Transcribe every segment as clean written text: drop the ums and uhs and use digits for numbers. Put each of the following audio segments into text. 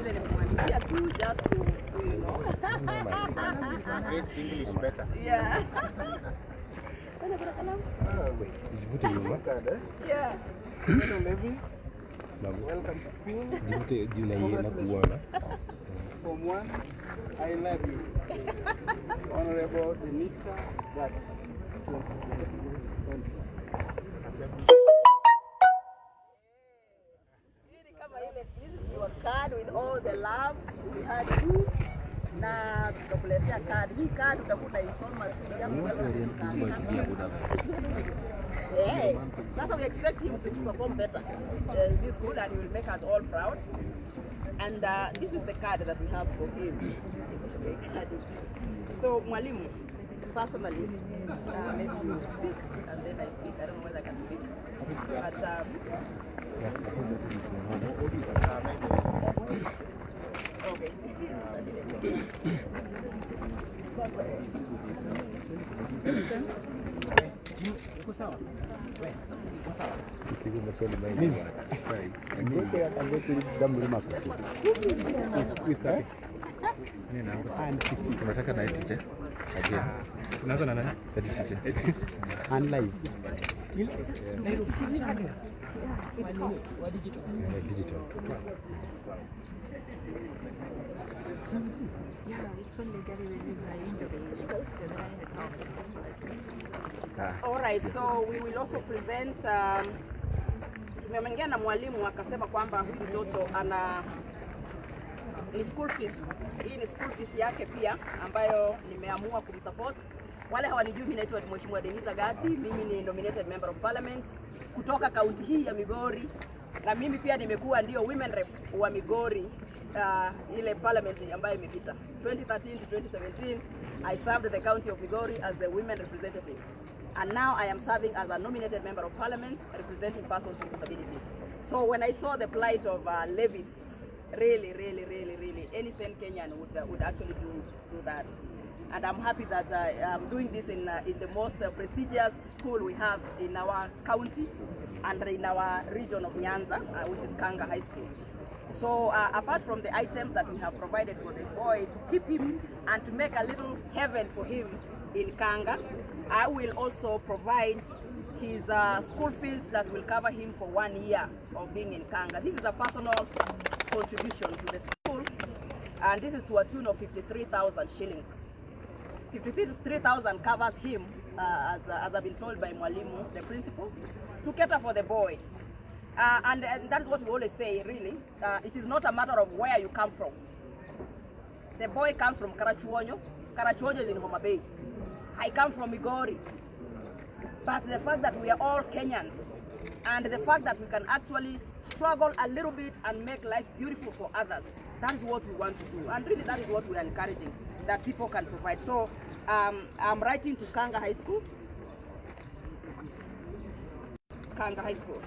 vile nimemwandikia tu just to, you know. Great English better. Yeah. Jivute nyuma. Yeah. Hello Levis. Welcome to school. Jivute jina yeye na kuona. From one, I love you. Honorable Benita that 2020. This is your card with all the love we had you. Na tutakuletea card. Hii card utakuta installment fee just yeah. Sasa we expect him to perform better in this school and he will make us all proud. And this is the card that we have for him. So Mwalimu, personally, maybe you speak and then I speak. I don't know whether I can speak. But okay. Kivu maswali mengi. Ngoja atangeti jambo lima kwa. Tunataka na teacher. Aje. Tunaanza na nani? Teacher. Online. Digital. Yeah, it's only getting all right, so we will also present tumeongea na mwalimu akasema kwamba huyu mtoto ana ni school fees. Hii ni school fees yake pia ambayo nimeamua kumsupport. Wale hawanijui, mimi naitwa Mheshimiwa Denita Gati, mimi ni nominated member of parliament kutoka kaunti hii ya Migori, na mimi pia nimekuwa ndio women rep wa Migori ile parliament ambayo imepita 2013 to 2017. I served the county of Migori as the women representative, and now I am serving as a nominated member of parliament representing persons with disabilities. So when I saw the plight of Levis, really any sane Kenyan would actually do that. And I'm happy that I'm doing this in the most prestigious school we have in our county and in our region of Nyanza, which is Kanga High School. So apart from the items that we have provided for the boy to keep him and to make a little heaven for him in Kanga, I will also provide his school fees that will cover him for 1 year of being in Kanga. This is a personal contribution to the school, and this is to a tune of 53,000 shillings. 53,000 covers him, as I've been told by Mwalimu, the principal, to cater for the boy. And that is what we always say, really. It is not a matter of where you come from. The boy comes from Karachuonyo. Karachuonyo is in Homa Bay. I come from Migori. But the fact that we are all Kenyans, and the fact that we can actually struggle a little bit and make life beautiful for others, that is what we want to do. And really that is what we are encouraging, that people can provide. So I'm writing to Kanga High School. Kanga High School.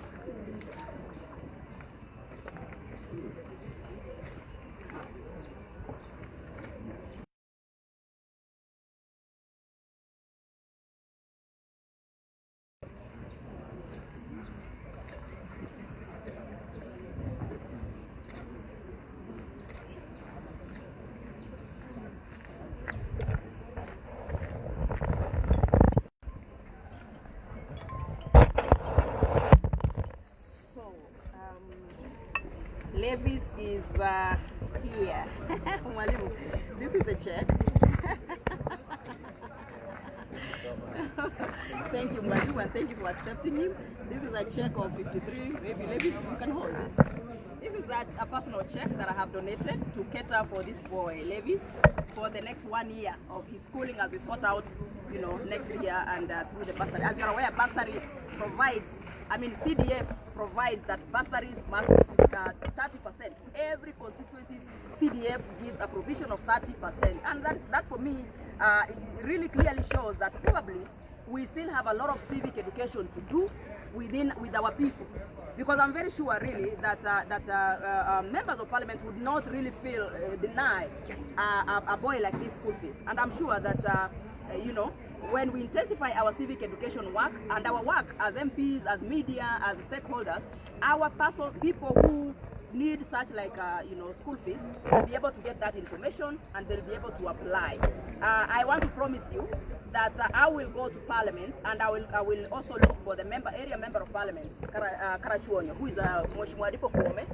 Levis is here. Mwalimu, this is the check. Thank you, Mwalimu, and thank you for accepting him. This is a check of 53. Maybe Levis, you can hold it. This is a personal check that I have donated to cater for this boy, Levis, for the next 1 year of his schooling as we sort out, you know, next year and through the bursary. As you're aware, bursary provides, CDF provides that bursaries must be 30%. Every constituency's CDF gives a provision of 30%. And that for me, it really clearly shows that probably we still have a lot of civic education to do with our people. Because I'm very sure really that members of parliament would not really feel deny a boy like this school fees. And I'm sure that, you know, when we intensify our civic education work and our work as MPs, as media, as stakeholders, our people who need such like school fees, they'll be able to get that information and they'll be able to apply. I want to promise you that I will go to Parliament and I will also look for the area member of Parliament, Karachuonyo, who is Mheshimiwa Dipo Kwome.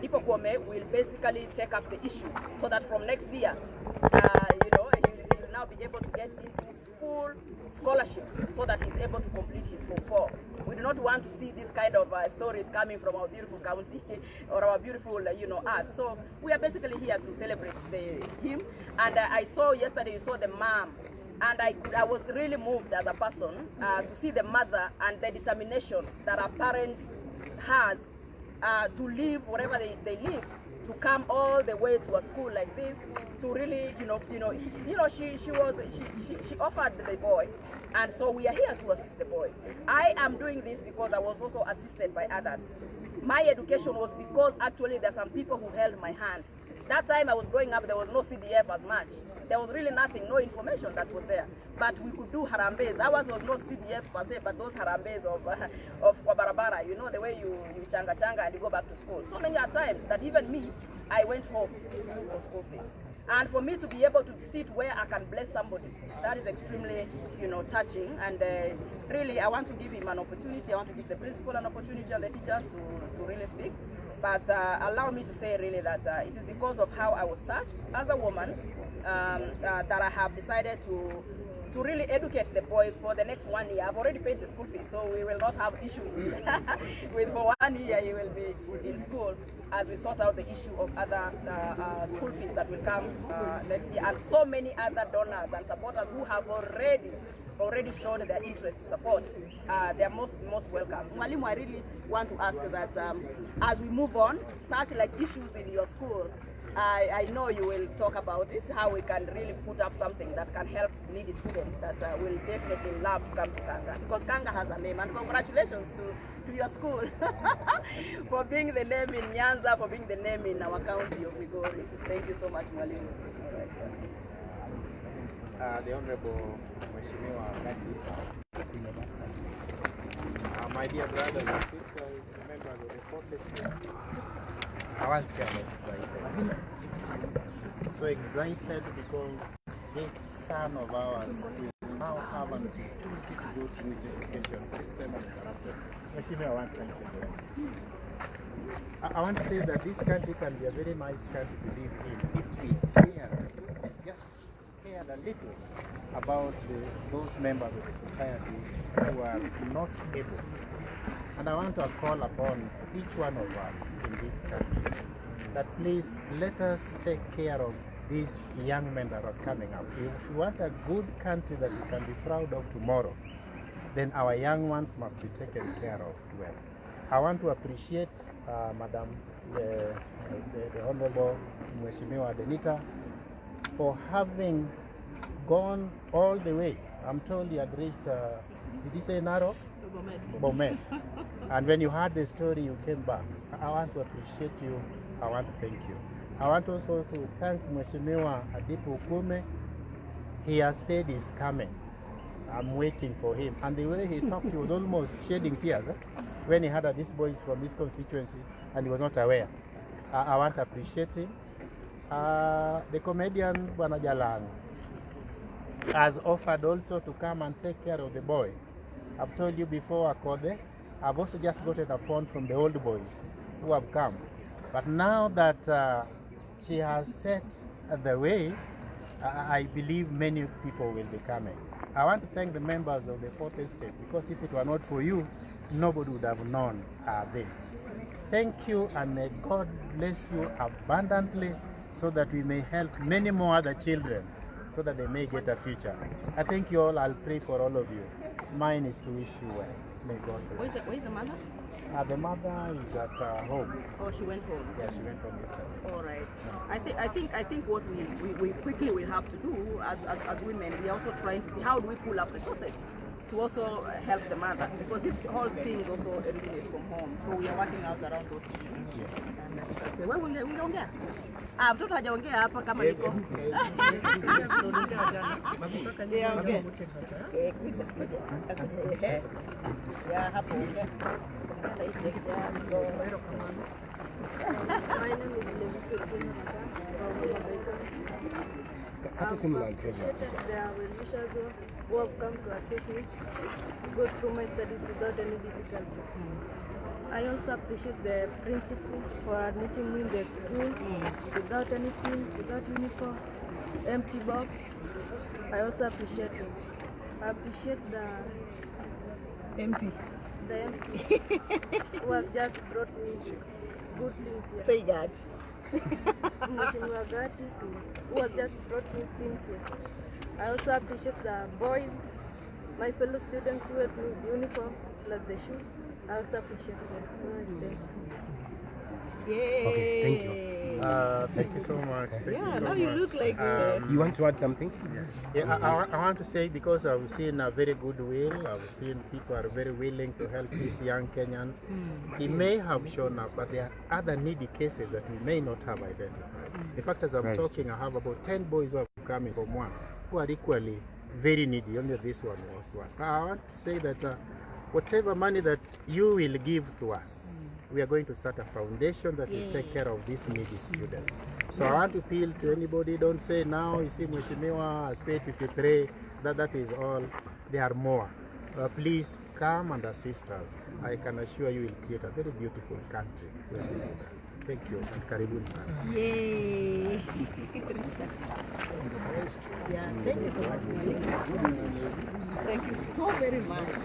Dipo Kwome will basically take up the issue so that from next year, he will now be able to get into full scholarship so that he's able to complete his Form 4. We do not want to see this kind of stories coming from our beautiful county or our beautiful, art. So we are basically here to celebrate him. And I saw yesterday, you saw the mom, and I was really moved as a person to see the mother and the determination that a parent has to live wherever they live, to come all the way to a school like this, to really, she offered the boy, and so we are here to assist the boy. I am doing this because I was also assisted by others. My education was because actually there are some people who held my hand. That time I was growing up, there was no CDF as much. There was really nothing, no information that was there. But we could do harambes. Ours was not CDF per se, but those harambes of Barabara, the way you changa and you go back to school. So many times that even me, I went home for school fees. And for me to be able to sit where I can bless somebody, that is extremely, touching. And really, I want to give him an opportunity. I want to give the principal an opportunity and the teachers to really speak. But allow me to say really that it is because of how I was touched as a woman that I have decided to really educate the boy for the next 1 year. I've already paid the school fees, so we will not have issues with for 1 year he will be in school as we sort out the issue of other school fees that will come next year, and so many other donors and supporters who have already shown their interest to support. They are most welcome. Mwalimu, I really want to ask that as we move on, such like issues in your school, I know you will talk about it, how we can really put up something that can help needy students that will definitely love to come to Kanga, because Kanga has a name. And congratulations to your school for being the name in Nyanza, for being the name in our county of Migori. Thank you so much, Mwalimu. The Honorable Mheshimiwa Gati, my dear brothers and sisters, members of the fourth district, I want to get excited. So excited because this son of ours will now have an opportunity to go through his education system and corrupted. Mheshimiwa, I want to thank you. I want to say that this country can be a very nice country to live in if we cared a little about those members of the society who are not able. And I want to call upon each one of us in this country that please let us take care of these young men that are coming up. If we want a good country that we can be proud of tomorrow, then our young ones must be taken care of well. I want to appreciate Madam the Honorable Mheshimiwa Denita for having gone all the way. I'm told you had reached, did you say Narok? Bomet. And when you heard the story, you came back. I want to appreciate you. I want to thank you. I want also to thank Mheshimiwa Dipo Kwome. He has said he's coming. I'm waiting for him. And the way he talked, he was almost shedding tears when he heard that this boy is from this constituency and he was not aware. I want to appreciate him. The comedian Bwana Jalan has offered also to come and take care of the boy. I've told you before, Akode, I've also just gotten a phone from the old boys who have come. But now that she has set the way, I believe many people will be coming. I want to thank the members of the Fourth Estate, because if it were not for you, nobody would have known this. Thank you, and may God bless you abundantly so that we may help many more other children so that they may get a future. I thank you all. I'll pray for all of you. Mine is to wish you well. May God bless. Where is the mother? The mother is at home. Oh, she went home. Yeah, she went home yesterday. All right. I think what we quickly will have to do as women, we are also trying to see how do we pull up resources to also help the mother, because this whole thing also originates from home, so we are working out around those issues. And wewe ungeongea? Mtoto hajaongea hapa kama niko. Yeah, okay. Yeah, hapo. My name is Levis I've appreciated the well-wishers who have come to assist me go through my studies without any difficulty. I also appreciate the principal for admitting me in the school without anything, without uniform, empty box. I also appreciate it. I appreciate the MP who has just brought me good things here. Say that. Mheshimiwa Gati, who has just brought me things here. I also appreciate the boys, my fellow students who helped me with uniform plus the shoes. I also appreciate them. Yay! Okay, thank you. Thank you so much. Thank you so now you much. look like You want to add something? Yeah, I want to say, because I've seen a very good will, I've seen people are very willing to help these young Kenyans. He may have shown up, but there are other needy cases that we may not have identified. In fact, as I'm talking, I have about 10 boys who are coming from one who are equally very needy. Only this one was worse. So I want to say that whatever money that you will give to us, we are going to start a foundation that will take care of these needy students. So I want to appeal to anybody, don't say now, you see, Mheshimiwa has paid 53, that is all. There are more. Please come and assist us. I can assure you will create a very beautiful country. Thank you, and karibuni sana. yay! Yeah, thank you so much. Thank you so very much.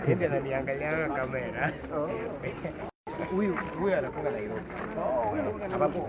Ananiangalia kamera. Huyu anakuwa Nairobi. Ambapo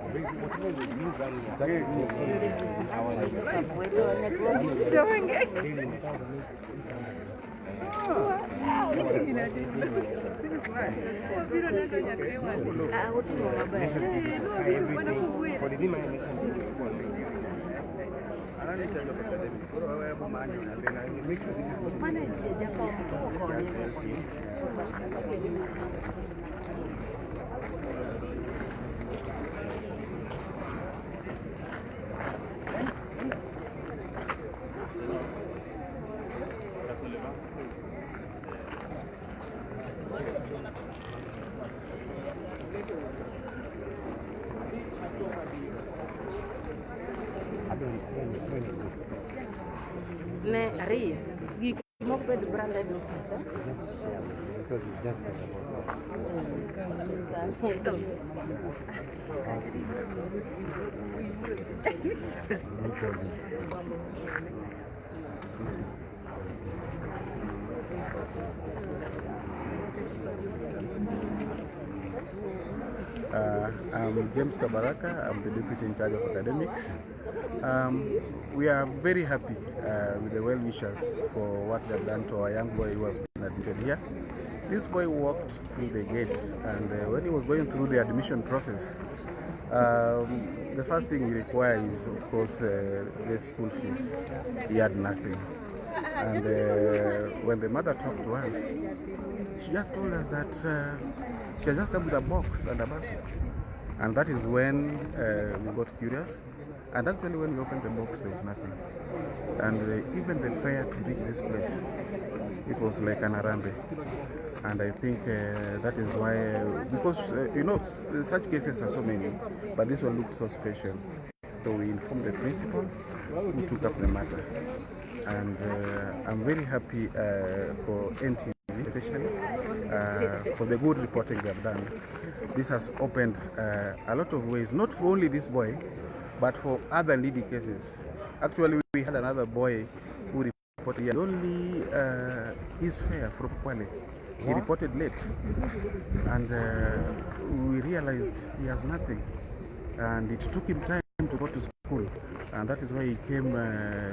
Ne, Ari, gik mok bed branded I'm James Kabaraka. I'm the Deputy in charge of academics. We are very happy with the well-wishers for what they've done to our young boy who has been admitted here. This boy walked through the gate, and when he was going through the admission process, the first thing he requires is, of course, the school fees. He had nothing. And when the mother talked to us, she just told us that she has just come with a box and a basket. And that is when we got curious. And actually when we opened the box, there was nothing. And even the fare to reach this place, it was like an arambe. And I think that is why, because you know, such cases are so many, but this one looked so special. So we informed the principal, who took up the matter. And I'm very happy for NTV especially, for the good reporting they have done. This has opened a lot of ways, not for only this boy, but for other needy cases. Actually, we had another boy who reported only his fare from Kwale. He reported late, and we realized he has nothing, and it took him time to go to school, and that is why he came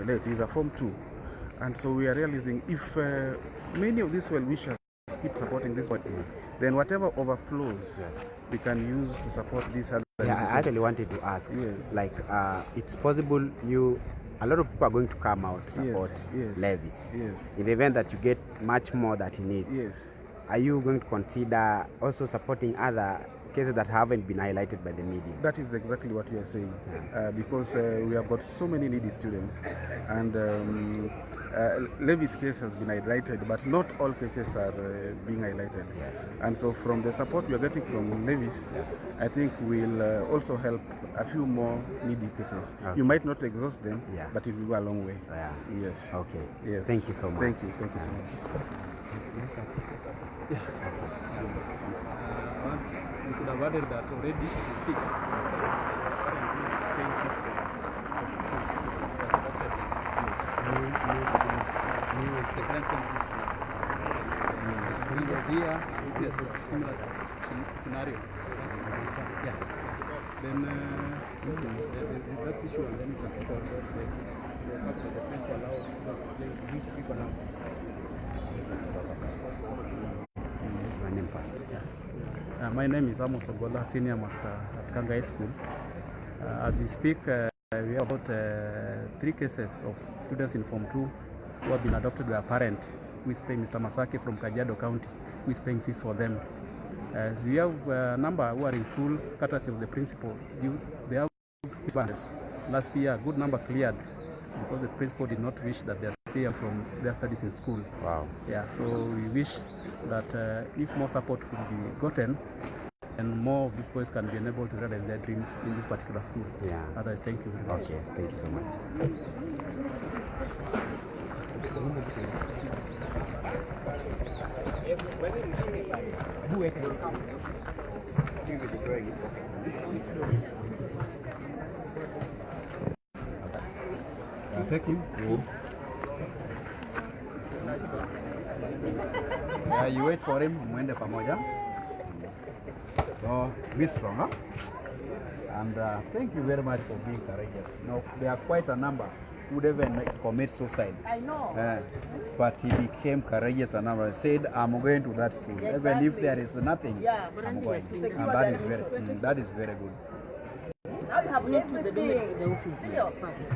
late. He's a Form 2, and so we are realizing if many of these well-wishers keep supporting this boy, then whatever overflows we can use to support this other. Yeah, I actually wanted to ask, yes, like it's possible a lot of people are going to come out to support Levis. Yes. In the event that you get much more that he needs, Yes. are you going to consider also supporting other cases that haven't been highlighted by the media? That is exactly what we are saying, because we have got so many needy students, and Levis' case has been highlighted, but not all cases are being highlighted. And so from the support we are getting from Levis, I think we'll also help a few more needy cases. You might not exhaust them, but it will go a long way. Yes. Okay. Yes. Thank you so much. Thank you so much. We could have added that already as we speak. Currently is paying fees for 2 students. He has adopted the current books. When he was here, yes, similar scenario. Yeah. Then there's that issue, and then we talk about the fact that the principal allows students to play with free balances. My name first. My name is Amos Ogola, Senior Master at Kanga High School. As we speak, we have about 3 cases of students in Form 2 who have been adopted by a parent who is paying, Mr. Masaki from Kajiado County, who is paying fees for them. We have a number who are in school, courtesy of the principal. They have funds. Last year, a good number cleared because the principal did not wish that they stay from their studies in school. Wow. Yeah, so we wish that if more support could be gotten, and more of these boys can be enabled to realize their dreams in this particular school. Yeah. Otherwise, thank you very much. Okay, thank you so much. Take him. You wait for him, mwende pamoja. So be strong, huh? And thank you very much for being courageous. Now, there are quite a number who would even commit suicide. I know. But he became courageous and said, I'm going to that school. Even if there is nothing, I'm going. And that is very good. Now you have need to the office first.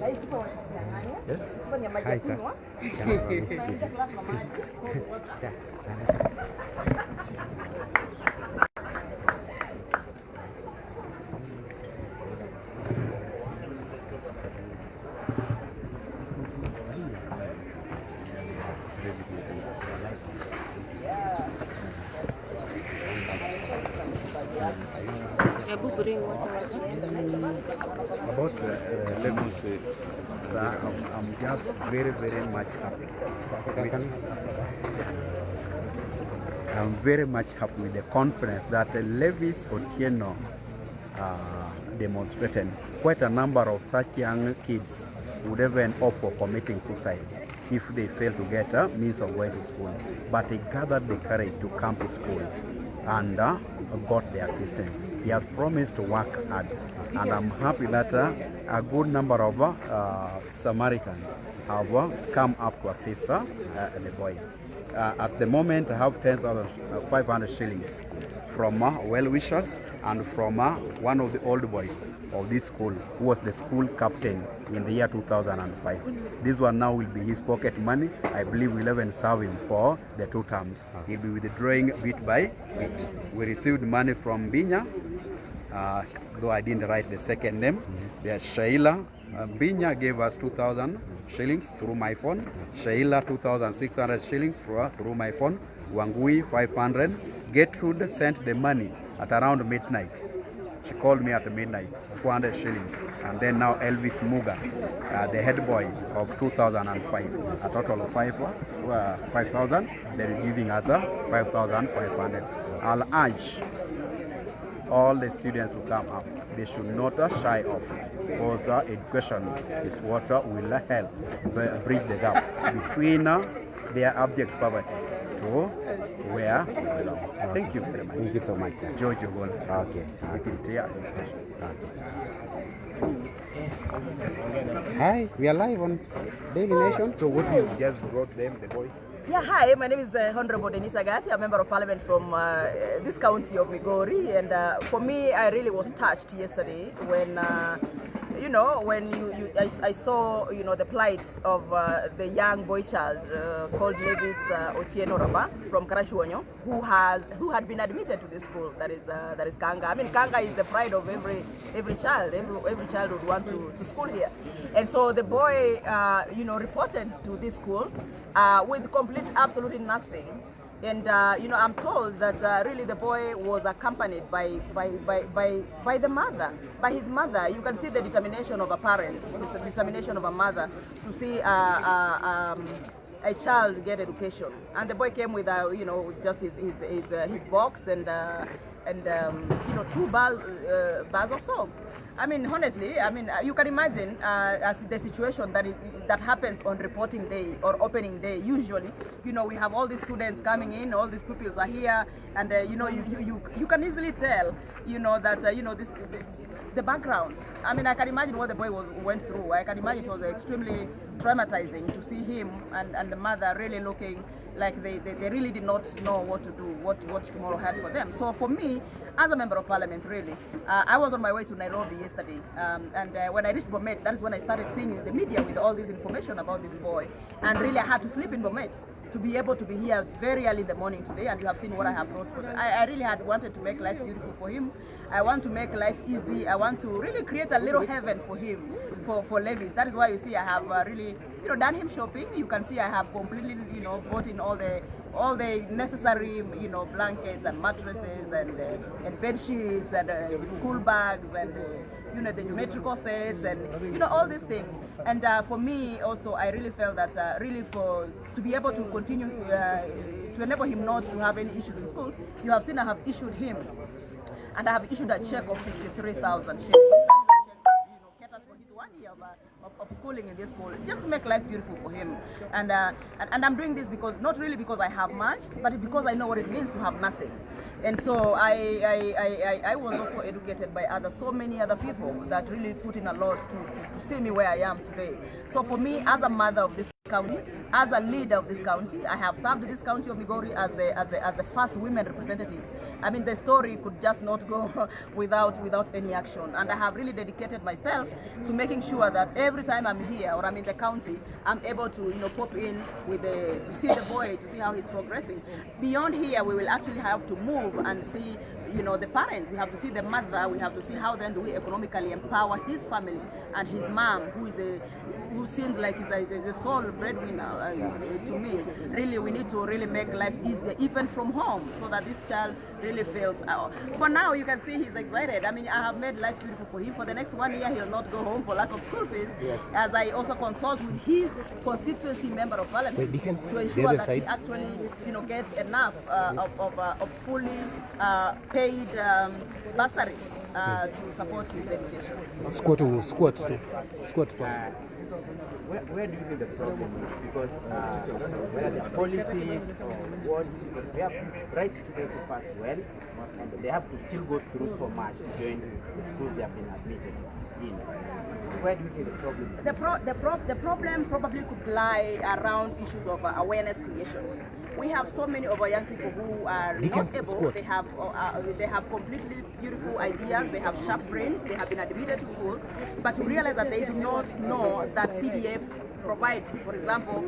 Hi, sir. About Levis, I'm just very, very much happy. I'm very much happy with the confidence that Levis Otieno demonstrated. Quite a number of such young kids would even opt for committing suicide if they fail to get a means of going to school. But they gathered the courage to come to school and got the assistance. He has promised to work hard, and I'm happy that a good number of Samaritans have come up to assist the boy. At the moment, I have 10,500 shillings from well-wishers and from one of the old boys of this school, who was the school captain in the year 2005. This one now will be his pocket money. I believe we'll even serve him for the 2 terms. He'll be withdrawing bit by bit. We received money from Binya, though I didn't write the second name. There's Shaila. Binya gave us 2,000 shillings through my phone. Shaila 2,600 shillings through my phone. Wangui 500. Gertrude sent the money at around midnight. She called me at midnight, 400 shillings. And then now Elvis Muga, the head boy of 2005, a total of 5,000. They're giving us 5,500. I'll urge all the students to come up. They should not shy off, because education is what will help bridge the gap between their abject poverty to where they belong. Thank you very much. Thank you so much, sir. George Ogola. Okay. Okay. Hi, we are live on Daily Nation. So what you just brought them, the boy? Yeah, hi, my name is Honorable Denisa Gati, a member of parliament from this county of Migori, and for me, I really was touched yesterday when, I saw, the plight of the young boy child called Levis Raba from Karashuonyo, who had been admitted to this school, that is Kanga. I mean, Kanga is the pride of every child. Every child would want to school here. And so the boy, reported to this school with absolutely nothing. And I'm told that really the boy was accompanied by the mother, by his mother. You can see the determination of a parent, the determination of a mother to see a child get education. And the boy came with just his box and 2 bars of soap. I mean, honestly, you can imagine as the situation that happens on reporting day or opening day. Usually, we have all these students coming in, all these pupils are here, and you can easily tell, that the backgrounds. I mean, I can imagine what the boy went through. I can imagine it was extremely traumatizing to see him and the mother really looking like they really did not know what to do, what tomorrow had for them. So for me, as a member of parliament, really, I was on my way to Nairobi yesterday, and when I reached Bomet, that is when I started seeing the media with all this information about this boy, and really I had to sleep in Bomet to be able to be here very early in the morning today, and you have seen what I have brought for him. I really had wanted to make life beautiful for him. I want to make life easy. I want to really create a little heaven for him, for Levis. That is why you see I have really, done him shopping. You can see I have completely, bought in all the necessary, blankets and mattresses and bed sheets and school bags and the geometrical sets and all these things. And for me also, I really felt that to be able to continue to enable him not to have any issues in school, you have seen I have issued him, and I have issued a check of 53,000 shillings. Caters for his 1 year of schooling in this school, just to make life beautiful for him. And I'm doing this because, not really because I have much, but because I know what it means to have nothing. And so I was also educated by so many other people that really put in a lot to see me where I am today. So for me, as a mother of this county, as a leader of this county, I have served this county of Migori as the first women representative. I mean, the story could just not go without any action. And I have really dedicated myself to making sure that every time I'm here or I'm in the county, I'm able to pop in to see the boy, to see how he's progressing. Beyond here, we will actually have to move and see the parent. We have to see the mother. We have to see how then do we economically empower his family and his mom, who seems like is the sole breadwinner to me. Really, we need to really make life easier, even from home, so that this child really feels. For now, you can see he's excited. I mean, I have made life beautiful for him. For the next 1 year, he'll not go home for lack of school fees. Yes. As I also consult with his constituency member of parliament to ensure that he actually, gets enough of fully paid bursary to support his education. Squat for. Where do you think the problem is? Because whether the policies or what, we have these bright students who pass well, and they have to still go through so much to join the school they have been admitted in. Where do you think the problem is? The problem probably could lie around issues of awareness creation. We have so many of our young people who are not able. They have completely beautiful ideas. They have sharp brains. They have been admitted to school, but to realize that they do not know that CDF provides, for example,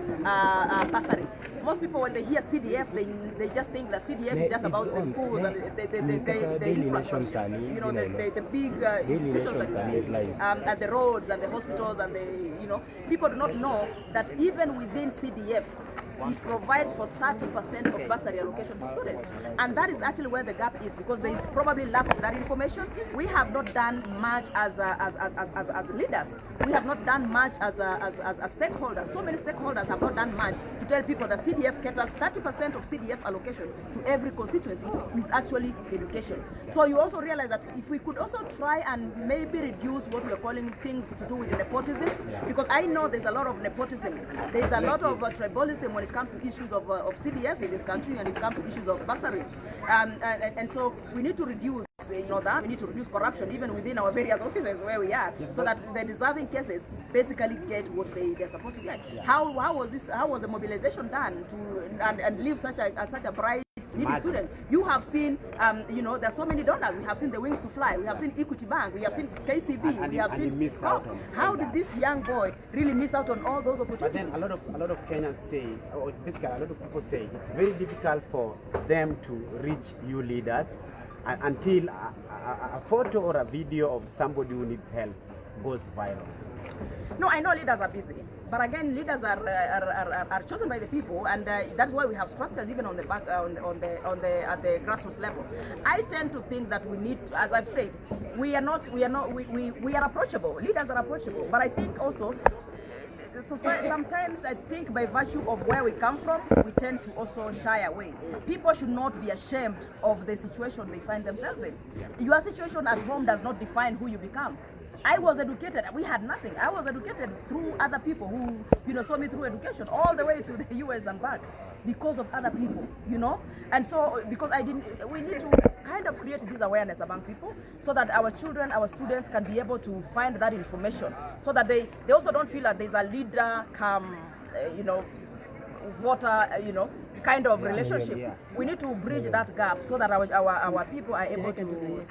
bursary. Most people, when they hear CDF, they just think that CDF is just about the schools and the infrastructure, the big institutions that you see, and the roads and the hospitals and people do not know that even within CDF, it provides for 30% of bursary allocation to students. And that is actually where the gap is, because there is probably lack of that information. We have not done much as leaders. We have not done much as stakeholders. So many stakeholders have not done much to tell people that CDF caters 30% of CDF allocation to every constituency is actually education. So you also realize that if we could also try and maybe reduce what we are calling things to do with nepotism, because I know there's a lot of nepotism. There's a lot of tribalism when it comes to issues of CDF in this country, and it comes to issues of bursaries. And so we need to reduce that. We need to reduce corruption even within our various offices where we are, so that the deserving cases basically get what they're supposed to get. How was the mobilization done to and leave such a bright needy student? You have seen, there are so many donors. We have seen the Wings to Fly. We have seen Equity Bank. We have seen KCB. We have seen. How did this young boy really miss out on all those opportunities? But then a lot of Kenyans say, or basically a lot of people say, it's very difficult for them to reach you leaders until a photo or a video of somebody who needs help goes viral. No, I know leaders are busy, but again, leaders are chosen by the people, and that's why we have structures even on the back at the grassroots level. I tend to think that we need, as I've said, we are approachable. Leaders are approachable, but I think also. So sometimes I think by virtue of where we come from, we tend to also shy away. People should not be ashamed of the situation they find themselves in. Your situation at home does not define who you become. I was educated, we had nothing. I was educated through other people who, saw me through education all the way to the US and back because of other people, And so, because we need to kind of create this awareness among people so that our children, our students can be able to find that information so that they also don't feel that there's a leader come, voter, kind of relationship. We need to bridge that gap so that our people are able to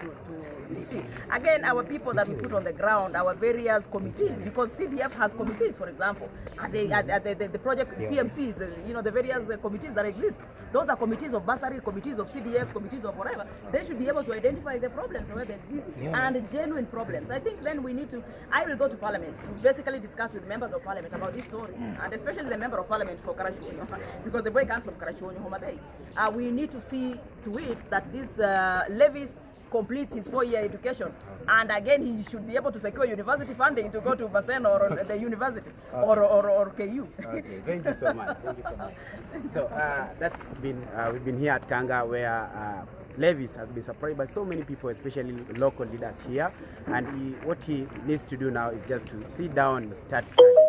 see. Again, our people that we put on the ground, our various committees, because CDF has committees, for example, the project PMCs, the various committees that exist. Those are committees of bursary, committees of CDF, committees of whatever. They should be able to identify the problems where they exist and genuine problems. I think then we need to, I will go to Parliament to basically discuss with members of Parliament about this story, and especially the member of Parliament for Karachonyo, because the boy comes from Karachonyo, Homa Bay. We need to see to it that this Levis completes his 4-year education, and again he should be able to secure university funding to go to Basen or the university or KU. Okay, thank you so much. Thank you so much. So that's been we've been here at Kanga where Levis has been supported by so many people, especially local leaders here, and what he needs to do now is just to sit down and start studying.